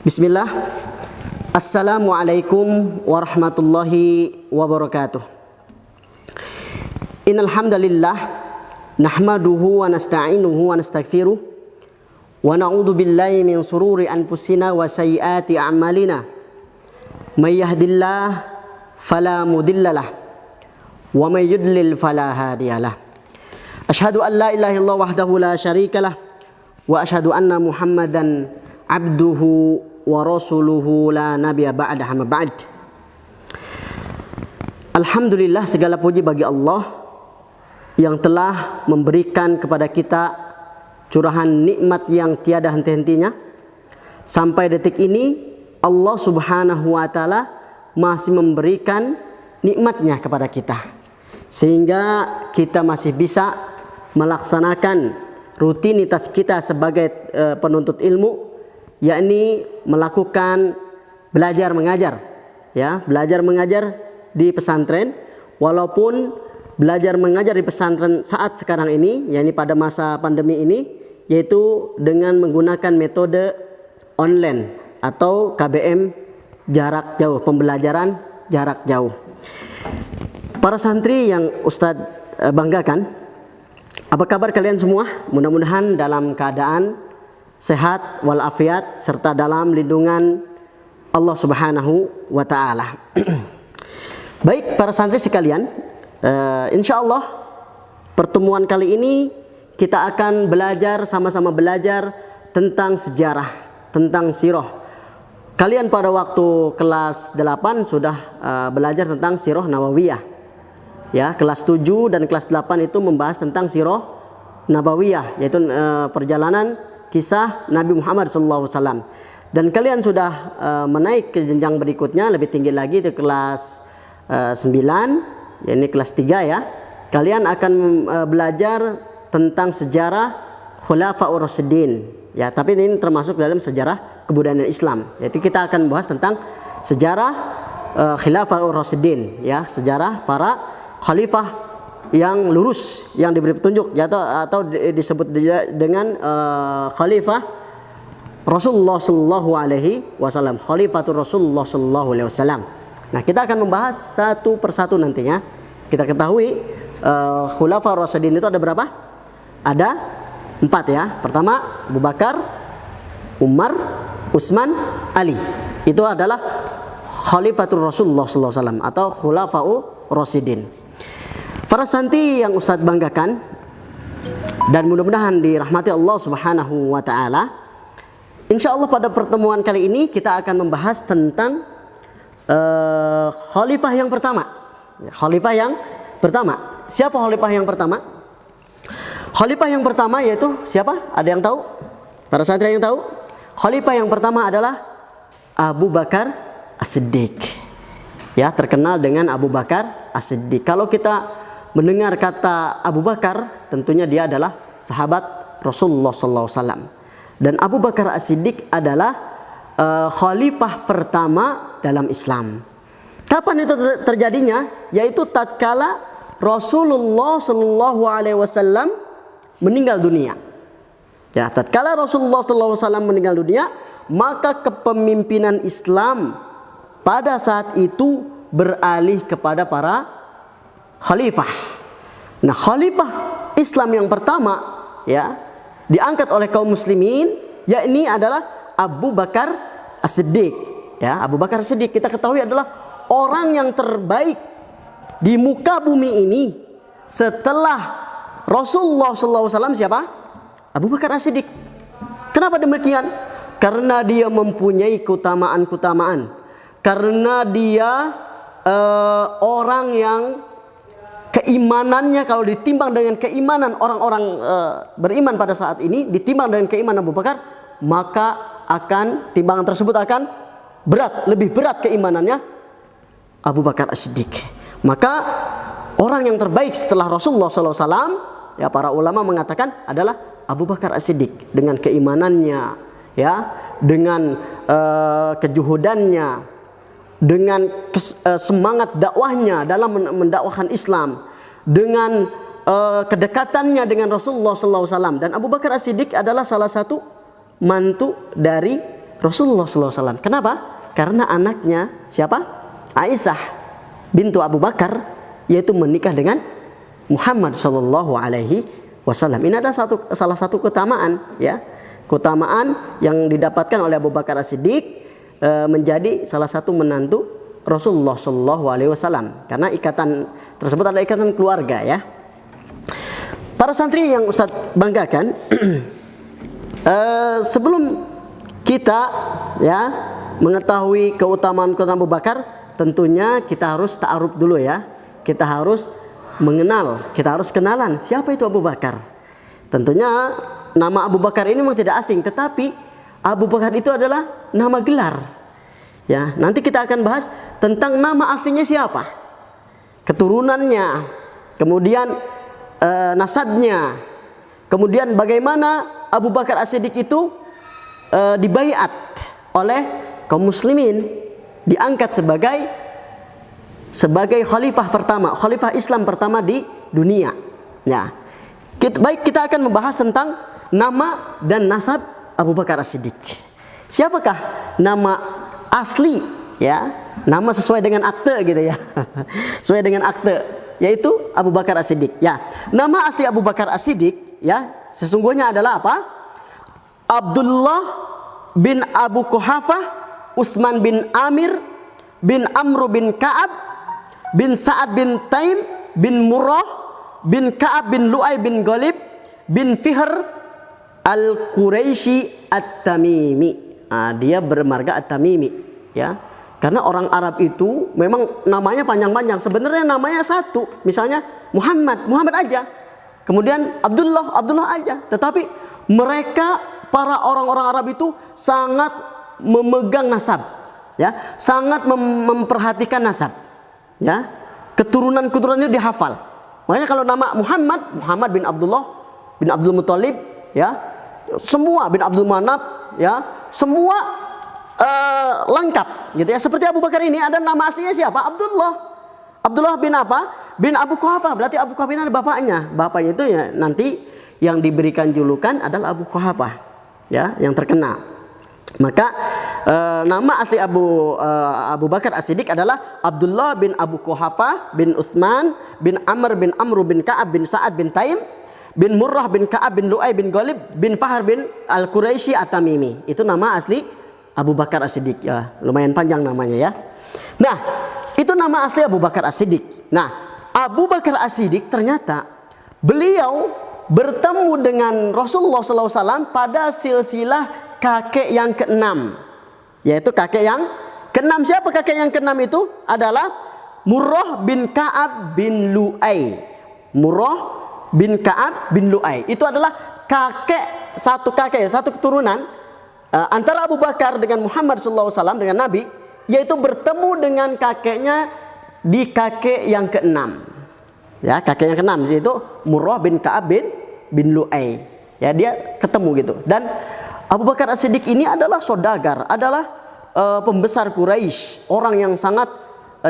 Bismillah. Assalamualaikum warahmatullahi wabarakatuh. Innal hamdalillah nahmaduhu wa nasta'inuhu wa nastaghfiruh wa na'udzu billahi min sururi anfusina wa sayyiati a'malina. May yahdihillahu fala mudhillalah wa may yudlil fala hadiyalah. Asyhadu an la ilaha illallah wahdahu la syarikalah wa asyhadu anna Muhammadan abduhu wa rasuluhu la nabiyya ba'da amma ba'd. Alhamdulillah, segala puji bagi Allah yang telah memberikan kepada kita curahan nikmat yang tiada henti-hentinya. Sampai detik ini Allah Subhanahu wa taala masih memberikan nikmatnya kepada kita, sehingga kita masih bisa melaksanakan rutinitas kita sebagai penuntut ilmu, yakni melakukan belajar mengajar, belajar mengajar di pesantren. Walaupun belajar mengajar di pesantren saat sekarang ini, yakni pada masa pandemi ini, yaitu dengan menggunakan metode online atau KBM jarak jauh, pembelajaran jarak jauh. Para santri yang Ustadz banggakan, apa kabar kalian semua? Mudah-mudahan dalam keadaan sehat walafiat serta dalam lindungan Allah Subhanahu wa taala. Baik para santri sekalian, insyaallah pertemuan kali ini kita akan belajar, sama-sama belajar tentang sejarah, tentang sirah. Kalian pada waktu kelas 8 sudah belajar tentang sirah Nabawiyah. Kelas 7 dan kelas 8 itu membahas tentang sirah Nabawiyah, yaitu perjalanan kisah Nabi Muhammad SAW. Dan kalian sudah menaik ke jenjang berikutnya, lebih tinggi lagi, itu kelas 9, yakni kelas 3 ya. Kalian akan belajar tentang sejarah Khulafaur Rasyidin. Tapi ini termasuk dalam sejarah kebudayaan Islam. Jadi kita akan bahas tentang sejarah Khilafaur Rasyidin, sejarah para khalifah yang lurus, yang diberi petunjuk, atau disebut dengan khalifah Rasulullah Sallallahu Alaihi Wasallam, Khalifatul Rasulullah Sallallahu Alaihi Wasallam. Nah, kita akan membahas satu persatu nantinya. Kita ketahui Khulafaur Rasyidin itu ada berapa? Ada 4 ya. Pertama Abu Bakar, Umar, Utsman, Ali. Itu adalah Khalifatul Rasulullah Sallallahu Alaihi Wasallam atau Khulafaur Rasyidin. Para santri yang Ustadz banggakan dan mudah-mudahan dirahmati Allah Subhanahu wa taala, insyaallah pada pertemuan kali ini kita akan membahas tentang khalifah yang pertama. Khalifah yang pertama. Siapa khalifah yang pertama? Khalifah yang pertama yaitu siapa? Ada yang tahu? Para santri yang tahu? Khalifah yang pertama adalah Abu Bakar As-Siddiq. Terkenal dengan Abu Bakar As-Siddiq. Kalau kita mendengar kata Abu Bakar, tentunya dia adalah sahabat Rasulullah SAW. Dan Abu Bakar As-Siddiq adalah khalifah pertama dalam Islam. Kapan itu terjadinya? Yaitu tatkala Rasulullah SAW meninggal dunia. Tatkala Rasulullah SAW meninggal dunia, maka kepemimpinan Islam pada saat itu beralih kepada para khalifah. Nah, khalifah Islam yang pertama diangkat oleh kaum muslimin, yakni adalah Abu Bakar As-Siddiq. Abu Bakar As-Siddiq kita ketahui adalah orang yang terbaik di muka bumi ini setelah Rasulullah SAW. Siapa? Abu Bakar As-Siddiq. Kenapa demikian? Karena dia mempunyai keutamaan-keutamaan. Karena dia orang yang keimanannya, kalau ditimbang dengan keimanan orang-orang beriman pada saat ini, ditimbang dengan keimanan Abu Bakar, maka akan timbangan tersebut akan berat, lebih berat keimanannya Abu Bakar As-Siddiq. Maka orang yang terbaik setelah Rasulullah SAW, para ulama mengatakan adalah Abu Bakar As-Siddiq, dengan keimanannya, dengan kejuhudannya, dengan semangat dakwahnya dalam mendakwahkan Islam, dengan kedekatannya dengan Rasulullah SAW. Dan Abu Bakar As-Siddiq adalah salah satu mantu dari Rasulullah SAW. Kenapa? Karena anaknya siapa? Aisyah bintu Abu Bakar, yaitu menikah dengan Muhammad Sallallahu Alaihi Wasallam. Ini ada salah satu keutamaan, ya, keutamaan yang didapatkan oleh Abu Bakar As-Siddiq menjadi salah satu menantu Rasulullah Sallallahu Alaihi Wasallam. Karena ikatan tersebut adalah ikatan keluarga, ya. Para santri yang Ustadz banggakan, sebelum kita, ya, mengetahui keutamaan Abu Bakar, tentunya kita harus ta'aruf dulu, ya. Kita harus mengenal, kita harus kenalan siapa itu Abu Bakar. Tentunya nama Abu Bakar ini memang tidak asing, tetapi Abu Bakar itu adalah nama gelar. Ya, nanti kita akan bahas tentang nama aslinya siapa, keturunannya, kemudian nasabnya, kemudian bagaimana Abu Bakar As-Siddiq itu dibaiat oleh kaum muslimin, diangkat sebagai khalifah pertama, khalifah Islam pertama di dunia. Ya, kita akan membahas tentang nama dan nasab Abu Bakar As-Siddiq. Siapakah nama asli, ya, nama sesuai dengan akte, gitu ya, sesuai dengan akte, yaitu Abu Bakar As-Siddiq. Ya, nama asli Abu Bakar As-Siddiq, ya, sesungguhnya adalah apa? Abdullah bin Abu Quhafah Utsman bin Amir bin Amr bin Ka'ab bin Sa'ad bin Taim bin Murrah bin Ka'ab bin Lu'ay bin Ghalib bin Fihr Al-Quraisy At-Tamimi. Dia bermarga At-Tamimi, ya. Karena orang Arab itu memang namanya panjang-panjang. Sebenarnya namanya satu, misalnya Muhammad aja. Kemudian Abdullah aja. Tetapi mereka, para orang-orang Arab itu sangat memegang nasab, ya, sangat memperhatikan nasab, ya, keturunan itu dihafal. Makanya kalau nama Muhammad bin Abdullah bin Abdul Muthalib, ya, semua bin Abdul Manaf, ya, semua lengkap, gitu ya. Seperti Abu Bakar ini ada nama aslinya siapa? Abdullah bin apa? Bin Abu Quhafah. Berarti Abu Quhafah ini ada bapaknya. Bapaknya itu, ya, nanti yang diberikan julukan adalah Abu Quhafah, ya, yang terkenal. Maka nama asli Abu Bakar As-Siddiq adalah Abdullah bin Abu Quhafah bin Utsman bin Amr bin Ka'ab bin Sa'ad bin Taim bin Murrah bin Ka'ab bin Lu'ay bin Ghalib bin Fahr bin Al-Quraisy At-Tamimi. Itu nama asli Abu Bakar As-Siddiq, ya. Lumayan panjang namanya, ya. Nah, itu nama asli Abu Bakar As-Siddiq. Nah, Abu Bakar As-Siddiq ternyata beliau bertemu dengan Rasulullah SAW pada silsilah kakek yang keenam, yaitu kakek yang keenam. Siapa kakek yang keenam itu? Adalah Murrah bin Ka'ab bin Lu'ay. Murrah bin Ka'ab bin Lu'ay itu adalah satu keturunan antara Abu Bakar dengan Muhammad SAW, dengan Nabi, yaitu bertemu dengan kakeknya di kakek yang keenam. Ya, kakek yang keenam yaitu Murrah bin Ka'ab bin Lu'ay. Ya, dia ketemu gitu. Dan Abu Bakar As-Siddiq ini adalah saudagar, adalah pembesar Quraisy, orang yang sangat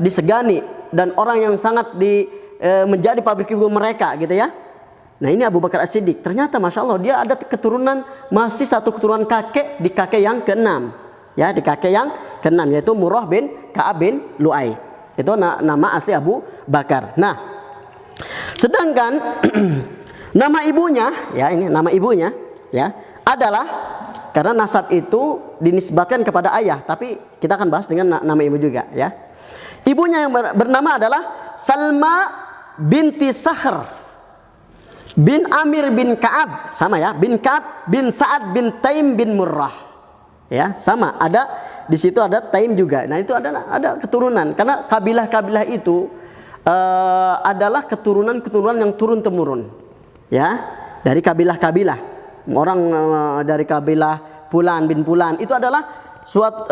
disegani dan orang yang sangat menjadi pabrik ibu mereka, gitu ya. Nah, ini Abu Bakar As-Siddiq. Ternyata Masya Allah dia ada keturunan, masih satu keturunan kakek di kakek yang keenam, ya, di kakek yang keenam, yaitu Murrah bin Ka'ab bin Lu'ay. Itu nama asli Abu Bakar. Nah, sedangkan nama ibunya, ya, ini nama ibunya, ya, adalah, karena nasab itu dinisbatkan kepada ayah, tapi kita akan bahas dengan nama ibu juga, ya. Ibunya yang bernama adalah Salma binti Sakhr bin Amir bin Ka'ab, sama, ya, bin Ka'ab bin Sa'ad bin Taim bin Murrah, ya, sama. Ada di situ ada Taim juga. Nah, itu ada keturunan, karena kabilah-kabilah itu adalah keturunan yang turun temurun, ya, dari kabilah-kabilah. Orang dari kabilah Fulan bin Fulan itu adalah suatu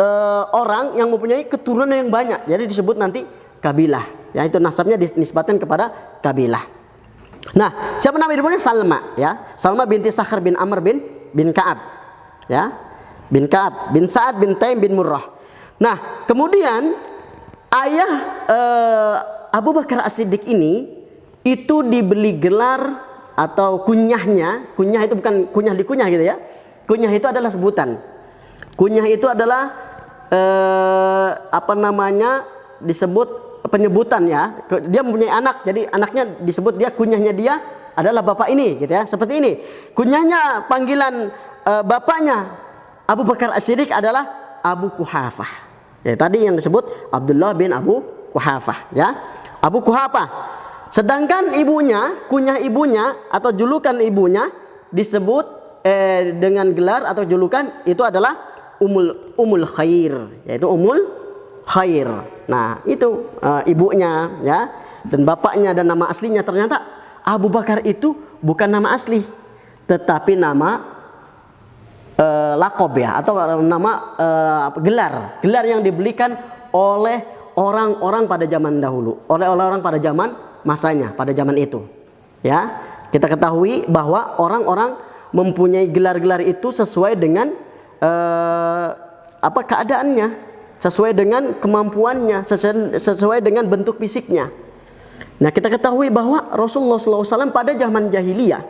orang yang mempunyai keturunan yang banyak, jadi disebut nanti kabilah, ya, itu nasabnya dinisbatkan kepada kabilah. Nah, siapa nama ibunya? Salma, ya, Salma binti Sakhr bin Amr bin Ka'ab, ya, bin Ka'ab bin Sa'ad bin Taim bin Murrah. Nah, kemudian ayah Abu Bakar As-Siddiq ini itu diberi gelar atau kunyahnya. Kunyah itu bukan kunyah dikunyah, gitu ya. Kunyah itu adalah sebutan. Kunyah itu adalah apa namanya, disebut penyebutan ya. Dia mempunyai anak, jadi anaknya disebut dia, kunyahnya dia adalah bapak ini, gitu ya. Seperti ini. Kunyahnya, panggilan bapaknya Abu Bakar As-Siddiq adalah Abu Quhafah. Ya, tadi yang disebut Abdullah bin Abu Quhafah, ya. Abu Quhafah. Sedangkan ibunya, kunyah ibunya atau julukan ibunya disebut dengan gelar atau julukan itu adalah Ummul Khair, yaitu Ummul Khair. Nah, itu ibunya, ya. Dan bapaknya dan nama aslinya ternyata Abu Bakar itu bukan nama asli, tetapi nama lakob, ya, atau nama gelar yang diberikan oleh orang-orang pada zaman dahulu, oleh orang-orang pada zaman masanya, pada zaman itu. Ya, kita ketahui bahwa orang-orang mempunyai gelar-gelar itu sesuai dengan keadaannya, sesuai dengan kemampuannya, sesuai dengan bentuk fisiknya. Nah, kita ketahui bahwa Rasulullah SAW pada zaman jahiliyah,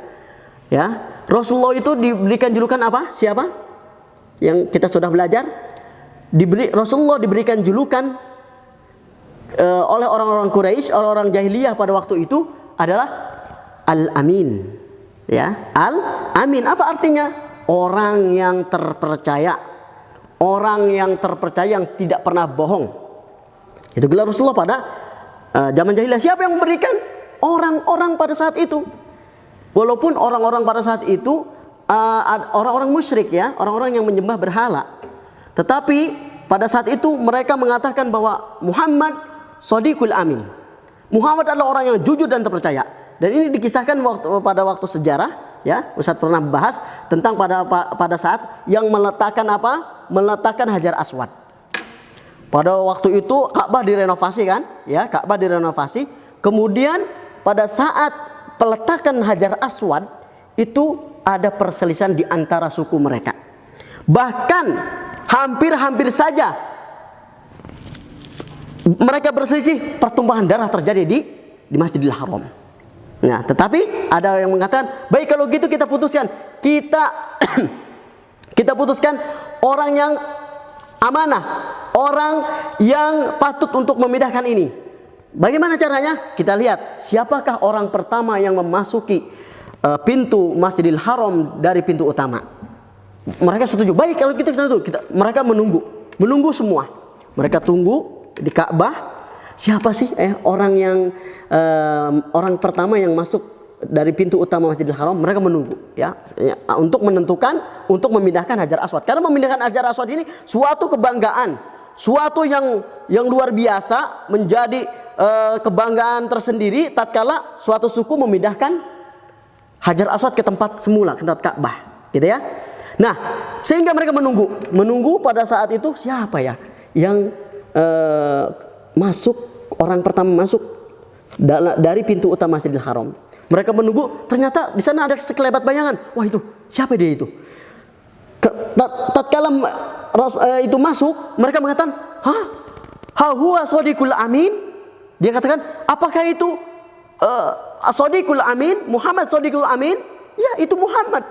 ya, Rasulullah itu diberikan julukan apa? Siapa? Yang kita sudah belajar, Rasulullah diberikan julukan oleh orang-orang Quraisy, orang-orang jahiliyah pada waktu itu adalah Al-Amin. Ya, Al-Amin apa artinya? Orang yang terpercaya. Orang yang terpercaya, yang tidak pernah bohong. Itu gelar Rasulullah pada zaman jahiliyah. Siapa yang memberikan? Orang-orang pada saat itu. Walaupun orang-orang pada saat itu orang-orang musyrik, ya, orang-orang yang menyembah berhala. Tetapi pada saat itu mereka mengatakan bahwa Muhammad Shadiqul Amin. Muhammad adalah orang yang jujur dan terpercaya. Dan ini dikisahkan pada waktu sejarah, ya. Ustaz pernah bahas tentang pada saat yang meletakkan apa? Meletakkan Hajar Aswad. Pada waktu itu Ka'bah direnovasi, kan? Ya, Ka'bah direnovasi. Kemudian pada saat peletakan Hajar Aswad itu ada perselisihan di antara suku mereka. Bahkan hampir saja mereka berselisih, pertumpahan darah terjadi di Masjidil Haram. Nah, tetapi ada yang mengatakan, baik kalau gitu kita putuskan, kita putuskan orang yang amanah, orang yang patut untuk memindahkan ini. Bagaimana caranya? Kita lihat siapakah orang pertama yang memasuki pintu Masjidil Haram dari pintu utama. Mereka setuju. Baik kalau gitu mereka menunggu semua. Mereka tunggu di Ka'bah. Siapa sih orang pertama yang masuk dari pintu utama Masjidil Haram? Mereka menunggu, ya, untuk menentukan, untuk memindahkan Hajar Aswad. Karena memindahkan Hajar Aswad ini suatu kebanggaan, suatu yang luar biasa, menjadi kebanggaan tersendiri tatkala suatu suku memindahkan Hajar Aswad ke tempat semula, ke tempat Ka'bah, gitu ya. Nah, sehingga mereka menunggu pada saat itu siapa ya yang orang pertama masuk dari pintu utama Masjidil Haram. Mereka menunggu, ternyata di sana ada sekelebat bayangan. Wah, itu siapa dia itu? Tatkala itu masuk, mereka mengatakan, "Ha huwa Shadiqul Amin?" Dia katakan, "Apakah itu Shadiqul Amin? Muhammad Shadiqul Amin?" Ya, itu Muhammad.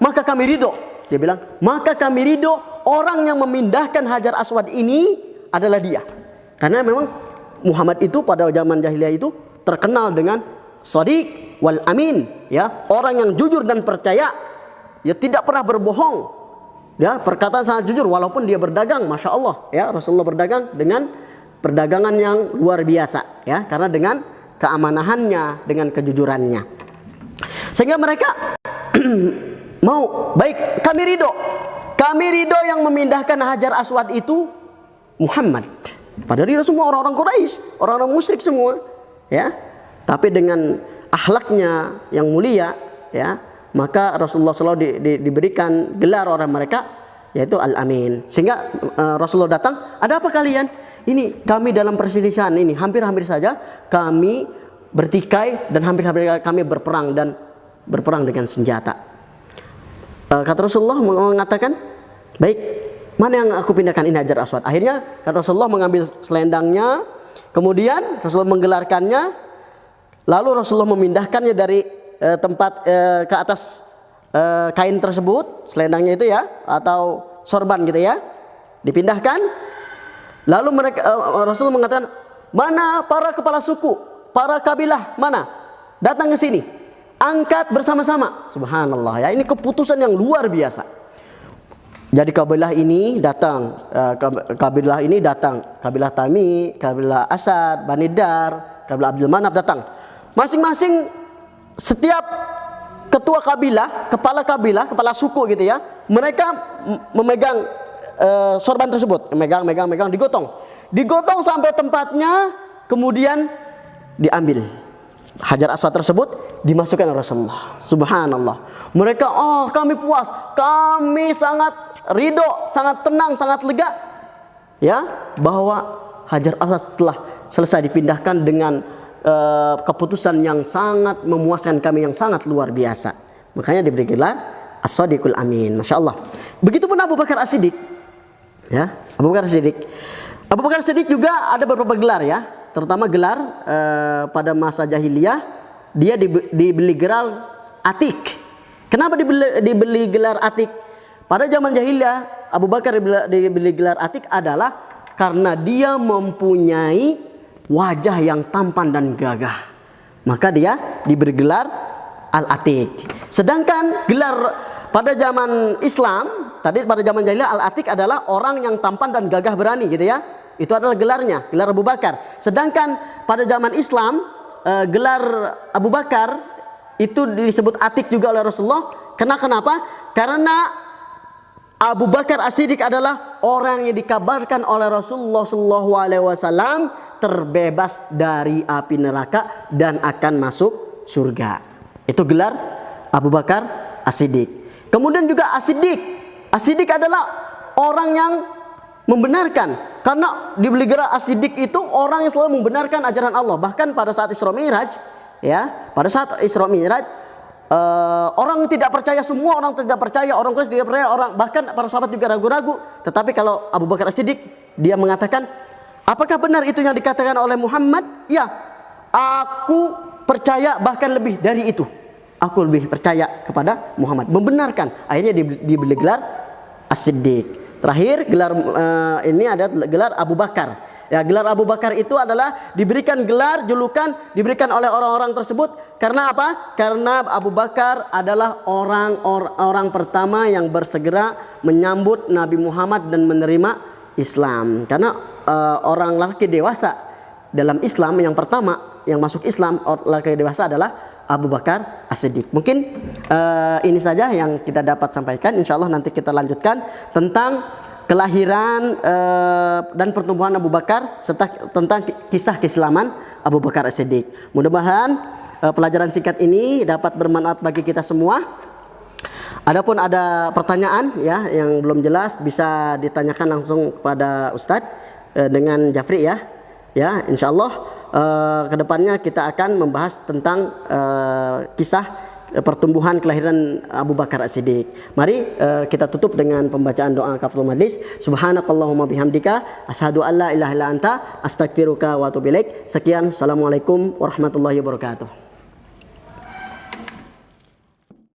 Maka kami ridho. Dia bilang, "Maka kami ridho orang yang memindahkan Hajar Aswad ini adalah dia." Karena memang Muhammad itu pada zaman jahiliyah itu terkenal dengan Shadiq wal Amin, ya, orang yang jujur dan percaya, ya, tidak pernah berbohong, ya, perkataan sangat jujur walaupun dia berdagang, masya Allah, ya, Rasulullah berdagang dengan perdagangan yang luar biasa, ya, karena dengan keamanahannya, dengan kejujurannya, sehingga mereka mau, baik, kami ridho yang memindahkan Hajar Aswad itu Muhammad. Padahal itu semua orang-orang Quraisy, orang-orang musyrik semua, ya. Tapi dengan akhlaknya yang mulia, ya, maka Rasulullah SAW diberikan gelar oleh mereka, yaitu Al-Amin. Sehingga Rasulullah datang, "Ada apa kalian?" "Ini kami dalam perselisihan ini, hampir saja kami bertikai dan hampir kami berperang dengan senjata." Kata Rasulullah mengatakan, "Baik, mana yang aku pindahkan ini Hajar Aswad?" Akhirnya Rasulullah mengambil selendangnya, kemudian Rasulullah menggelarkannya, lalu Rasulullah memindahkannya dari tempat ke atas kain tersebut, selendangnya itu, ya, atau sorban gitu ya. Dipindahkan. Lalu mereka Rasul mengatakan, "Mana para kepala suku, para kabilah mana? Datang ke sini. Angkat bersama-sama." Subhanallah ya, ini keputusan yang luar biasa. Jadi kabilah ini datang, kabilah ini datang, kabilah Tami, kabilah Asad, Bani Dar, kabilah Abdul Manaf datang. Masing-masing setiap ketua kabilah, kepala suku gitu ya, mereka memegang sorban tersebut, megang, digotong sampai tempatnya, kemudian diambil. Hajar Aswad tersebut dimasukkan oleh Rasulullah. Subhanallah. Mereka, oh kami puas, kami sangat ridho, sangat tenang, sangat lega, ya, bahwa Hajar Aswad telah selesai dipindahkan dengan keputusan yang sangat memuaskan kami, yang sangat luar biasa. Makanya diberi gelar As-Shadiqul Amin. Masya Allah. Begitupun Abu Bakar As-Siddiq, ya, Abu Bakar As-Siddiq. Abu Bakar As-Siddiq juga ada beberapa gelar ya, terutama gelar pada masa jahiliyah dia dibeli gelar Atik. Kenapa dibeli gelar Atik? Pada zaman jahiliyah Abu Bakar dibeli gelar Atik adalah karena dia mempunyai wajah yang tampan dan gagah. Maka dia diberi gelar Al-Atik. Sedangkan gelar pada zaman Islam, tadi pada zaman jahiliyah Al-Atik adalah orang yang tampan dan gagah berani gitu ya. Itu adalah gelarnya, gelar Abu Bakar. Sedangkan pada zaman Islam, gelar Abu Bakar itu disebut Atik juga oleh Rasulullah. Kenapa? Karena Abu Bakar As-Siddiq adalah orang yang dikabarkan oleh Rasulullah SAW terbebas dari api neraka dan akan masuk surga. Itu gelar Abu Bakar As-Siddiq. Kemudian juga As-Siddiq. As-Siddiq adalah orang yang membenarkan, karena dibeli gelar As-Siddiq itu orang yang selalu membenarkan ajaran Allah. Bahkan pada saat Isra Mi'raj, ya, pada saat Isra Mi'raj, orang tidak percaya, semua orang tidak percaya, orang Quraisy tidak percaya, bahkan para sahabat juga ragu-ragu. Tetapi kalau Abu Bakar As-Siddiq, dia mengatakan, apakah benar itu yang dikatakan oleh Muhammad? Ya, aku percaya, bahkan lebih dari itu. Aku lebih percaya kepada Muhammad, membenarkan. Akhirnya dibeli gelar As-Siddiq. Terakhir gelar ini ada gelar Abu Bakar. Ya, gelar Abu Bakar itu adalah diberikan gelar julukan diberikan oleh orang-orang tersebut karena apa? Karena Abu Bakar adalah orang pertama yang bersegera menyambut Nabi Muhammad dan menerima Islam. Karena orang laki dewasa dalam Islam yang pertama yang masuk Islam, laki dewasa adalah Abu Bakar As-Siddiq. Mungkin ini saja yang kita dapat sampaikan. Insya Allah nanti kita lanjutkan tentang kelahiran dan pertumbuhan Abu Bakar serta tentang kisah keislaman Abu Bakar As-Siddiq. Mudah-mudahan pelajaran singkat ini dapat bermanfaat bagi kita semua. Adapun ada pertanyaan ya yang belum jelas bisa ditanyakan langsung kepada Ustadz dengan Jafri ya. Ya, insya Allah kedepannya kita akan membahas tentang kisah pertumbuhan kelahiran Abu Bakar As-Siddiq. Mari kita tutup dengan pembacaan doa kafaratul majlis. Subhanakallahumma bihamdika asyhadu an la ilaha illa anta astaghfiruka wa atubu ilaik. Sekian, assalamualaikum warahmatullahi wabarakatuh.